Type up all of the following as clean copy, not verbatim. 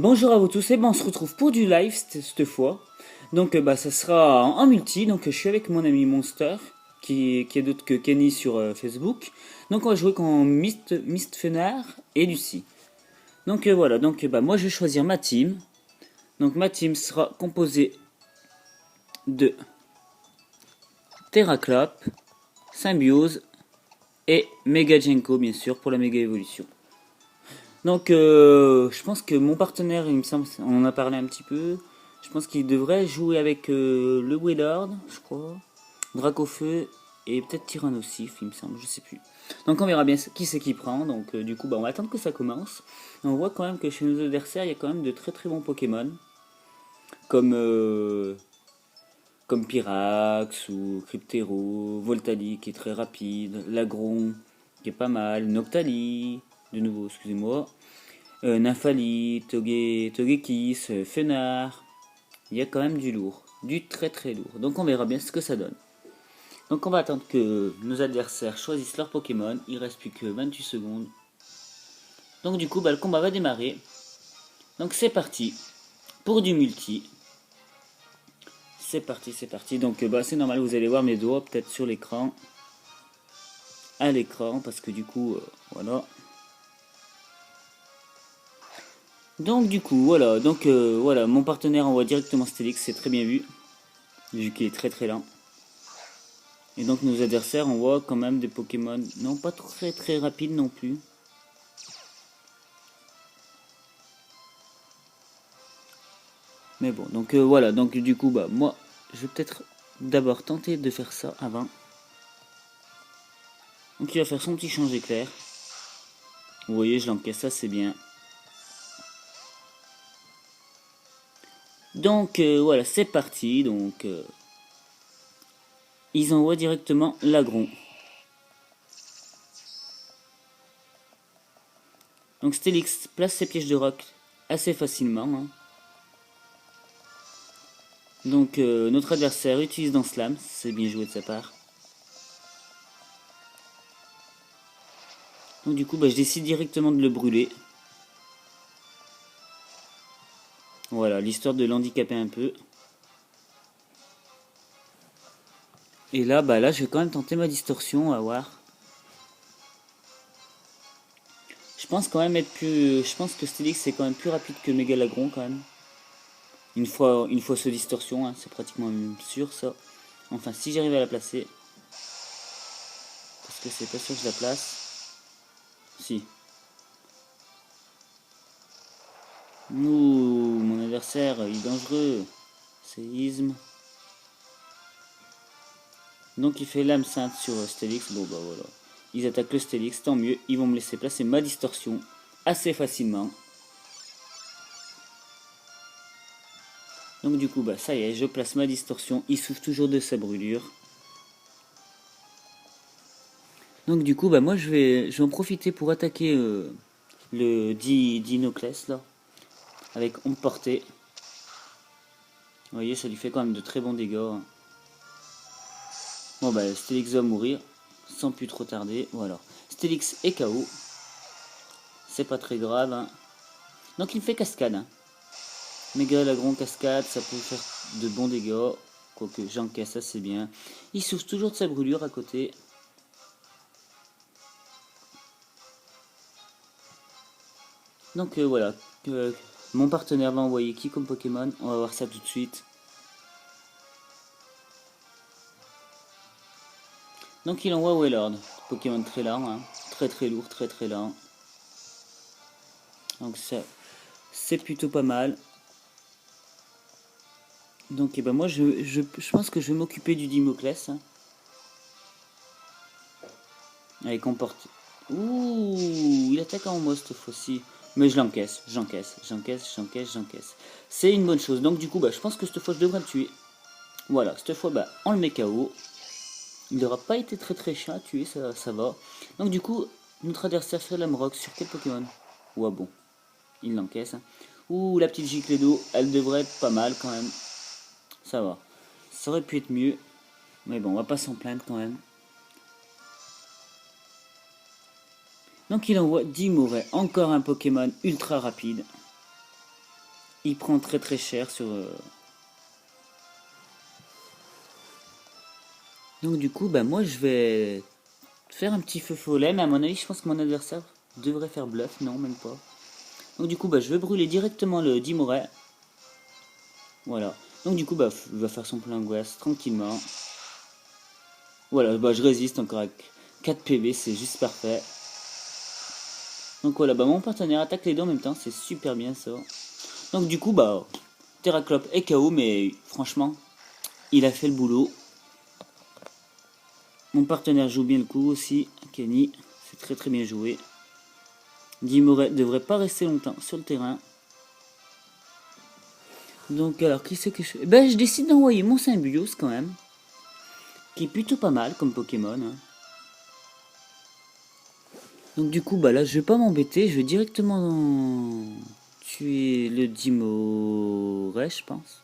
Bonjour à vous tous, et ben on se retrouve pour du live cette fois. Donc ça sera en multi, donc je suis avec mon ami Monster, qui est d'autre que Kenny sur Facebook. Donc on va jouer contre Mist Fenard et Lucie. Donc voilà, donc moi je vais choisir ma team. Donc ma team sera composée de Terraclop, Symbiose et Mega Genko bien sûr pour la méga évolution. Donc je pense que mon partenaire, il me semble, on en a parlé un petit peu. Je pense qu'il devrait jouer avec le Willard, je crois, Dracofeu et peut-être Tyrannosif, il me semble, je sais plus. Donc on verra bien qui c'est qui prend. Donc du coup, on va attendre que ça commence. Et on voit quand même que chez nos adversaires, il y a quand même de très très bons Pokémon, comme comme Pyrax ou Cryptero, Voltali qui est très rapide, Lagron qui est pas mal, Noctali, de nouveau, excusez-moi. Nymphali, Togekiss, Fenard. Il y a quand même du lourd. Du très très lourd. Donc on verra bien ce que ça donne. Donc on va attendre que nos adversaires choisissent leur Pokémon. Il reste plus que 28 secondes. Donc du coup, le combat va démarrer. Donc c'est parti. Pour du multi. C'est parti, c'est parti. Donc c'est normal, vous allez voir mes doigts peut-être sur l'écran. À l'écran, parce que du coup, voilà. Donc du coup, voilà, voilà, mon partenaire envoie directement Stélix, c'est très bien vu qu'il est très très lent. Et donc nos adversaires envoient quand même des Pokémon, non pas très très rapides non plus. Mais bon, donc voilà, donc du coup, moi, je vais peut-être d'abord tenter de faire ça avant. Donc il va faire son petit change éclair. Vous voyez, je l'encaisse, ça c'est bien. Donc voilà, c'est parti, donc ils envoient directement l'agron. Donc Stélix place ses pièges de roc assez facilement. Hein. Donc notre adversaire utilise dans Slam, c'est bien joué de sa part. Donc du coup, je décide directement de le brûler. Voilà, l'histoire de l'handicaper un peu. Et là, je vais quand même tenter ma distorsion, à voir. Je pense quand même être plus... Je pense que Stélix c'est quand même plus rapide que Megalagron quand même. Une fois ce distorsion, hein, c'est pratiquement sûr ça. Enfin, si j'arrive à la placer. Parce que c'est pas sûr que je la place. Si. Ouh, mon adversaire, il est dangereux. Séisme. Donc il fait l'âme sainte sur Stélix. Bon voilà. Ils attaquent le Stélix, tant mieux. Ils vont me laisser placer ma distorsion assez facilement. Donc du coup, ça y est, je place ma distorsion. Il souffre toujours de sa brûlure. Donc du coup, moi je vais en profiter pour attaquer le Dinoclès là. Avec ombre portée. Vous voyez, ça lui fait quand même de très bons dégâts. Hein. Bon Stélix va mourir. Sans plus trop tarder. Voilà. Stélix est KO. C'est pas très grave. Hein. Donc il me fait cascade. Hein. Megalagron cascade, ça peut faire de bons dégâts. Quoique j'encaisse assez bien. Il souffre toujours de sa brûlure à côté. Donc voilà. Mon partenaire va envoyer qui comme Pokémon? On va voir ça tout de suite. Donc il envoie Wailord. Pokémon très lent. Hein. Très très lourd, très très lent. Donc ça, c'est plutôt pas mal. Donc moi je pense que je vais m'occuper du Dimoclès. Hein. Allez, comporte. Ouh, il attaque en moi cette fois-ci. Mais je l'encaisse, j'encaisse. C'est une bonne chose. Donc du coup, je pense que cette fois je devrais le tuer. Voilà, cette fois, on le met KO. Il n'aura pas été très très chiant à tuer, ça va. Donc du coup, notre adversaire fait l'Amrock sur quel Pokémon? Ouais bon, il l'encaisse. Hein. Ouh, la petite giclée d'eau, elle devrait être pas mal quand même. Ça va. Ça aurait pu être mieux. Mais bon, on va pas s'en plaindre quand même. Donc il envoie Dimoré, encore un Pokémon ultra rapide. il prend très très cher sur... Donc du coup, bah moi je vais faire un petit feu follet, mais à mon avis, je pense que mon adversaire devrait faire bluff. Non, même pas. Donc du coup, bah je vais brûler directement le Dimoré. Voilà. Donc du coup, bah il va faire son plein ouest tranquillement. Voilà, bah je résiste encore avec 4 PV, c'est juste parfait. Donc voilà, bah mon partenaire attaque les deux en même temps, c'est super bien ça. Donc du coup, bah Terraclop est KO, mais franchement, il a fait le boulot. Mon partenaire joue bien le coup aussi, Kenny, c'est très très bien joué. Dimoré devrait pas rester longtemps sur le terrain. Donc alors, qui c'est que je fais? Ben je décide d'envoyer mon Symbiose quand même, qui est plutôt pas mal comme Pokémon. Hein. Donc du coup, bah là, je vais pas m'embêter, je vais directement tuer le Dimoré, je pense.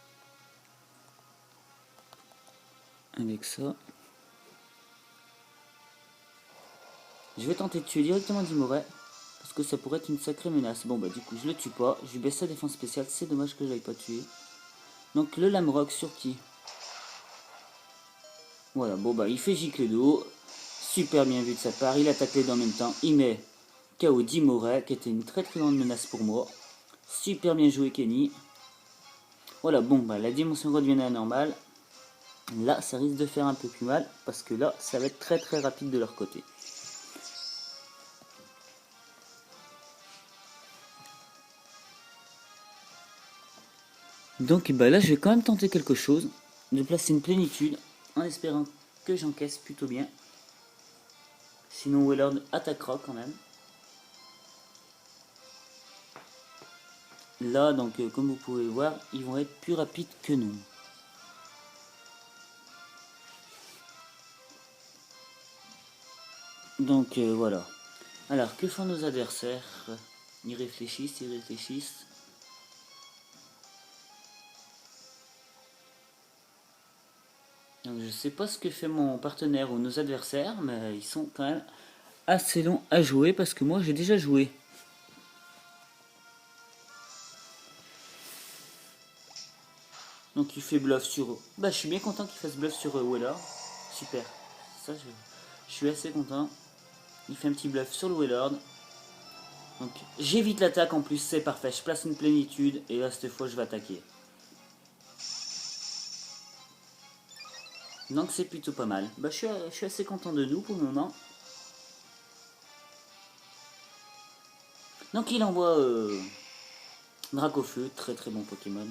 Avec ça. Je vais tenter de tuer directement Dimoré, parce que ça pourrait être une sacrée menace. Bon bah du coup, je le tue pas, je lui baisse sa défense spéciale, c'est dommage que je l'aille pas tuer. Donc le Lamrock sur qui? Voilà, bon bah il fait gicler d'eau. Super bien vu de sa part, il attaque les deux en même temps, il met KO Dimoré, qui était une très très grande menace pour moi. Super bien joué Kenny. Voilà, bon bah la dimension redevient à la normale. Là ça risque de faire un peu plus mal, parce que là ça va être très très rapide de leur côté. Donc bah là je vais quand même tenter quelque chose, de placer une plénitude, en espérant que j'encaisse plutôt bien. Sinon Wellard attaquera quand même. Là donc comme vous pouvez voir, ils vont être plus rapides que nous. Donc voilà. Alors que font nos adversaires? Ils réfléchissent, ils réfléchissent. Donc je sais pas ce que fait mon partenaire ou nos adversaires, mais ils sont quand même assez longs à jouer parce que moi j'ai déjà joué. Donc il fait bluff sur... Bah je suis bien content qu'il fasse bluff sur Weller. Super. Ça je suis assez content. Il fait un petit bluff sur le Wellard. Donc j'évite l'attaque en plus, c'est parfait. Je place une plénitude et là cette fois je vais attaquer. Donc c'est plutôt pas mal. Bah je suis assez content de nous pour le moment. Donc il envoie Dracofeu, très très bon Pokémon.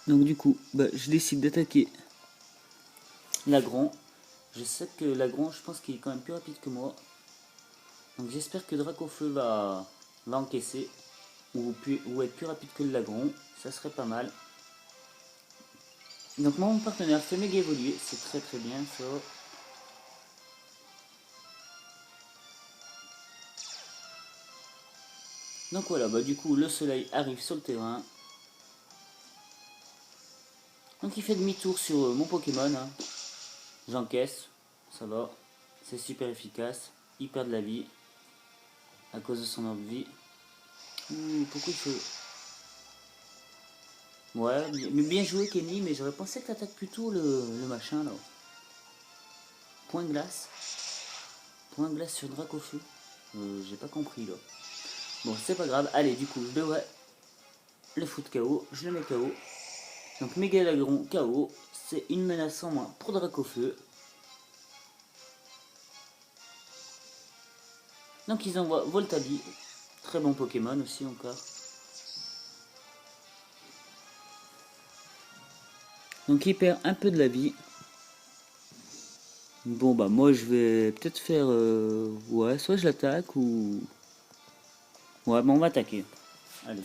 Donc du coup, bah, je décide d'attaquer Lagron. Je sais que Lagron, je pense qu'il est quand même plus rapide que moi. Donc j'espère que Dracofeu va encaisser ou être plus rapide que le Lagron. Ça serait pas mal. Donc mon partenaire fait méga évoluer, c'est très très bien ça. Donc voilà, bah du coup le soleil arrive sur le terrain. Donc il fait demi-tour sur mon Pokémon. Hein. J'encaisse, ça va. C'est super efficace. Il perd de la vie à cause de son ordre de vie. Pourquoi il faut... Ouais, bien joué Kenny, mais j'aurais pensé que t'attaques plutôt le machin là. Point glace. Point glace sur Dracofeu. J'ai pas compris là. Bon, c'est pas grave. Allez, du coup, je devrais le foutre KO. Je le mets KO. Donc Mégalagron KO. C'est une menace en moins pour Dracofeu. Donc ils envoient Voltabi. Très bon Pokémon aussi encore. Donc il perd un peu de la vie. Bon bah moi je vais peut-être faire... ouais, soit je l'attaque ou... Ouais, bon on va attaquer. Allez.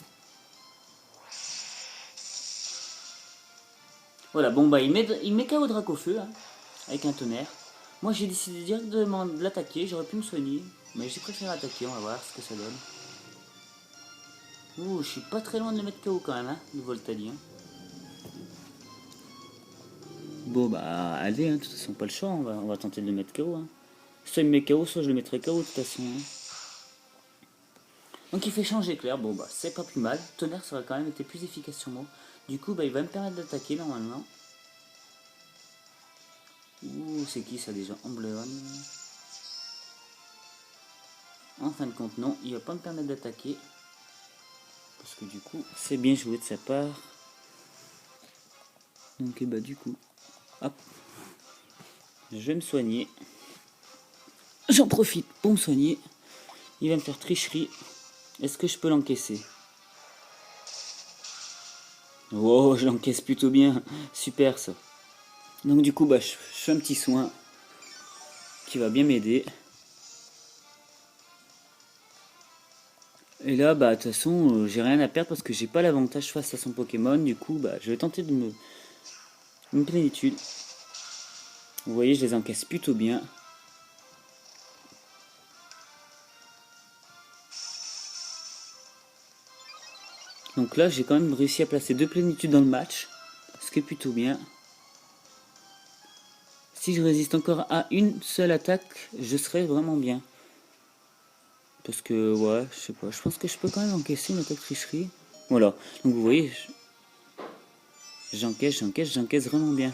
Voilà, bon bah il met KO Dracofeu hein, avec un tonnerre. Moi j'ai décidé directement de l'attaquer, j'aurais pu me soigner. Mais j'ai préféré attaquer, on va voir ce que ça donne. Ouh, je suis pas très loin de le mettre KO quand même, hein, le Voltali. Hein. Bon bah allez, hein, de toute façon pas le choix, on va tenter de le mettre KO. Hein. Soit il me met KO, soit je le mettrai KO de toute façon. Hein. Donc il fait changer Claire, bon bah c'est pas plus mal. Tonnerre, ça aurait quand même été plus efficace sur moi. Du coup, bah il va me permettre d'attaquer normalement. Ouh, c'est qui ça déjà? Ambleon. En fin de compte, non, il va pas me permettre d'attaquer. Parce que du coup, c'est bien joué de sa part. Donc bah du coup, hop, je vais me soigner. J'en profite pour me soigner. Il va me faire tricherie. Est-ce que je peux l'encaisser? Oh, je l'encaisse plutôt bien. Super ça. Donc du coup, bah, je fais un petit soin qui va bien m'aider. Et là, bah, de toute façon, j'ai rien à perdre parce que j'ai pas l'avantage face à son Pokémon. Du coup, bah, je vais tenter de une plénitude. Vous voyez, je les encaisse plutôt bien. Donc là, j'ai quand même réussi à placer 2 plénitudes dans le match. Ce qui est plutôt bien. Si je résiste encore à une seule attaque, je serai vraiment bien. Parce que, ouais, je sais pas, je pense que je peux quand même encaisser une attaque tricherie. Voilà, donc vous voyez, j'encaisse vraiment bien.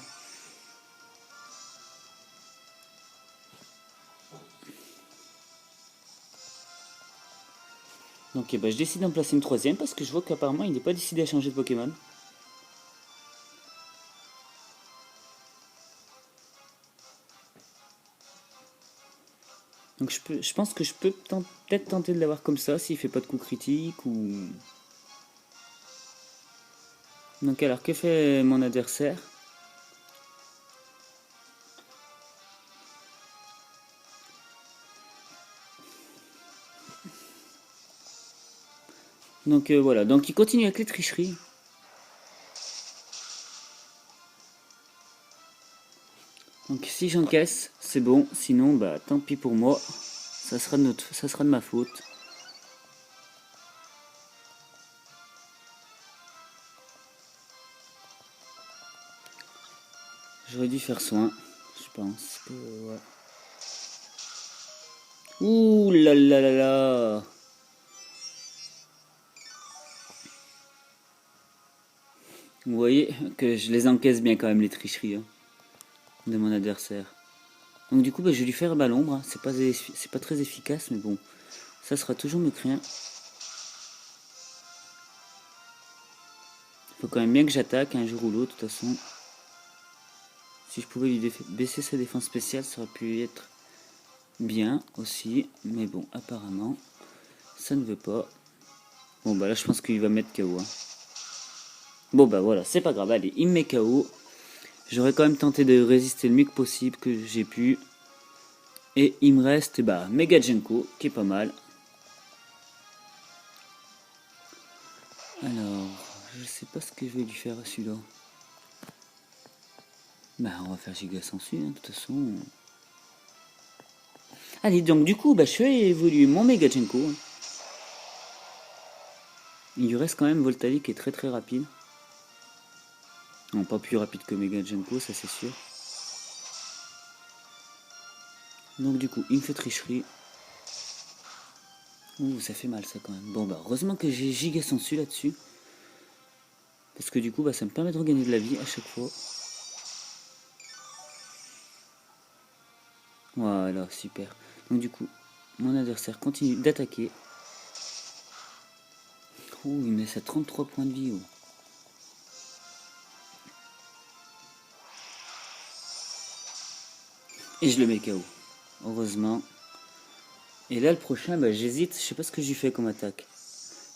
Donc bah, je décide d'en placer une troisième parce que je vois qu'apparemment il n'est pas décidé à changer de Pokémon. Donc je pense que je peux peut-être tenter de l'avoir comme ça s'il fait pas de coup critique ou... Donc alors que fait mon adversaire? Donc voilà, donc il continue avec les tricheries. Donc si j'encaisse, c'est bon, sinon bah tant pis pour moi, ça sera de ma faute. J'aurais dû faire soin, je pense que ouais. Ouh là là là là. Vous voyez que je les encaisse bien quand même les tricheries hein, de mon adversaire. Donc du coup bah, je vais lui faire bas l'ombre, hein. C'est pas très efficace mais bon, ça sera toujours mieux que rien. Faut quand même bien que j'attaque un jour ou l'autre de toute façon. Si je pouvais lui baisser sa défense spéciale, ça aurait pu être bien aussi. Mais bon, apparemment, ça ne veut pas. Bon bah là je pense qu'il va mettre KO. Hein. Bon bah voilà, c'est pas grave, allez, il me met KO. J'aurais quand même tenté de résister le mieux que possible que j'ai pu. Et il me reste bah, Megajenko, qui est pas mal. Alors, je sais pas ce que je vais lui faire à celui-là. Bah on va faire Giga Sensu, hein, de toute façon. Allez, donc du coup, bah, je fais évoluer mon Megajenko. Hein. Il lui reste quand même Voltali qui est très très rapide. Non, pas plus rapide que Megajenko, ça c'est sûr. Donc du coup, il me fait tricherie. Ouh, ça fait mal ça quand même. Bon bah heureusement que j'ai Giga Sensu là-dessus. Parce que du coup, bah, ça me permet de regagner de la vie à chaque fois. Voilà, super. Donc du coup, mon adversaire continue d'attaquer. Ouh, il me laisse à 33 points de vie. Oh. Et je le mets KO. Heureusement. Et là, le prochain, bah, j'hésite. Je sais pas ce que j'y fais comme attaque.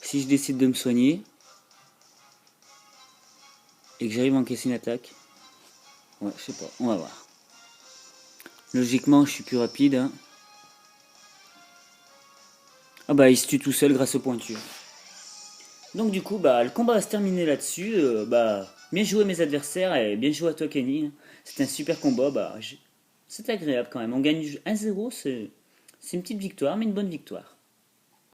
Si je décide de me soigner et que j'arrive à encaisser une attaque. Ouais, je sais pas. On va voir. Logiquement, je suis plus rapide. Hein. Ah bah, il se tue tout seul grâce aux pointures. Donc du coup, bah, le combat va se terminer là-dessus. Bah, bien joué mes adversaires et bien joué à toi Kenny. Hein. C'était un super combat. Bah, c'est agréable quand même. On gagne 1-0, c'est une petite victoire, mais une bonne victoire.